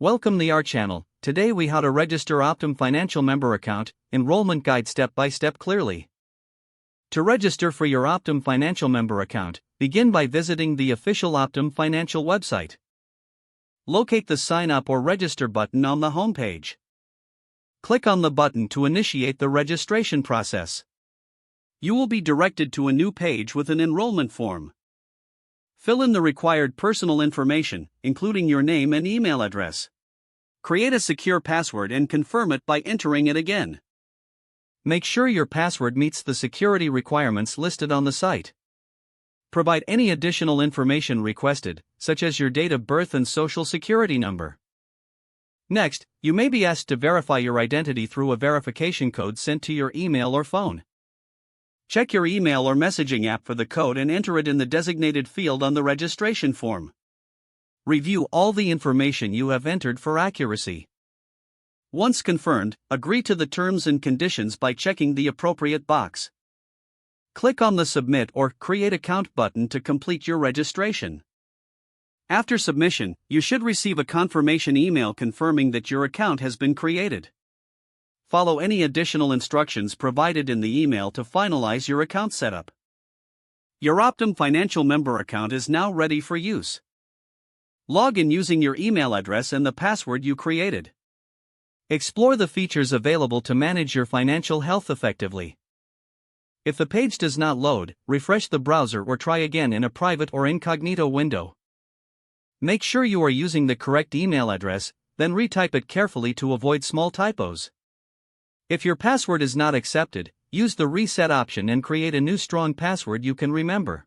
Welcome to our channel. Today we how to register Optum financial member account, enrollment guide step by step clearly. To register for your Optum financial member account, begin by visiting the official Optum financial website. Locate the sign up or register button on the homepage. Click on the button to initiate the registration process. You will be directed to a new page with an enrollment form. Fill in the required personal information, including your name and email address. Create a secure password and confirm it by entering it again. Make sure your password meets the security requirements listed on the site. Provide any additional information requested, such as your date of birth and social security number. Next, you may be asked to verify your identity through a verification code sent to your email or phone. Check your email or messaging app for the code and enter it in the designated field on the registration form. Review all the information you have entered for accuracy. Once confirmed, agree to the terms and conditions by checking the appropriate box. Click on the Submit or Create Account button to complete your registration. After submission, you should receive a confirmation email confirming that your account has been created. Follow any additional instructions provided in the email to finalize your account setup. Your Optum financial member account is now ready for use. Log in using your email address and the password you created. Explore the features available to manage your financial health effectively. If the page does not load, refresh the browser or try again in a private or incognito window. Make sure you are using the correct email address, then retype it carefully to avoid small typos. If your password is not accepted, use the reset option and create a new strong password you can remember.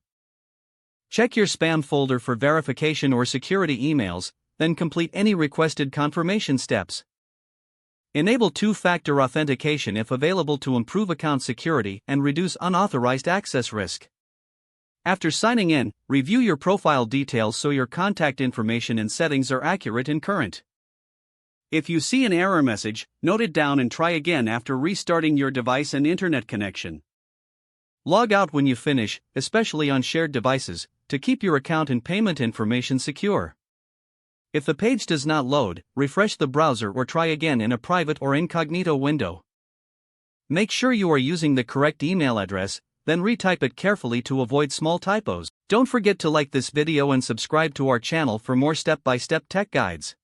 Check your spam folder for verification or security emails, then complete any requested confirmation steps. Enable two-factor authentication if available to improve account security and reduce unauthorized access risk. After signing in, review your profile details so your contact information and settings are accurate and current. If you see an error message, note it down and try again after restarting your device and internet connection. Log out when you finish, especially on shared devices, to keep your account and payment information secure. If the page does not load, refresh the browser or try again in a private or incognito window. Make sure you are using the correct email address, then retype it carefully to avoid small typos. Don't forget to like this video and subscribe to our channel for more step-by-step tech guides.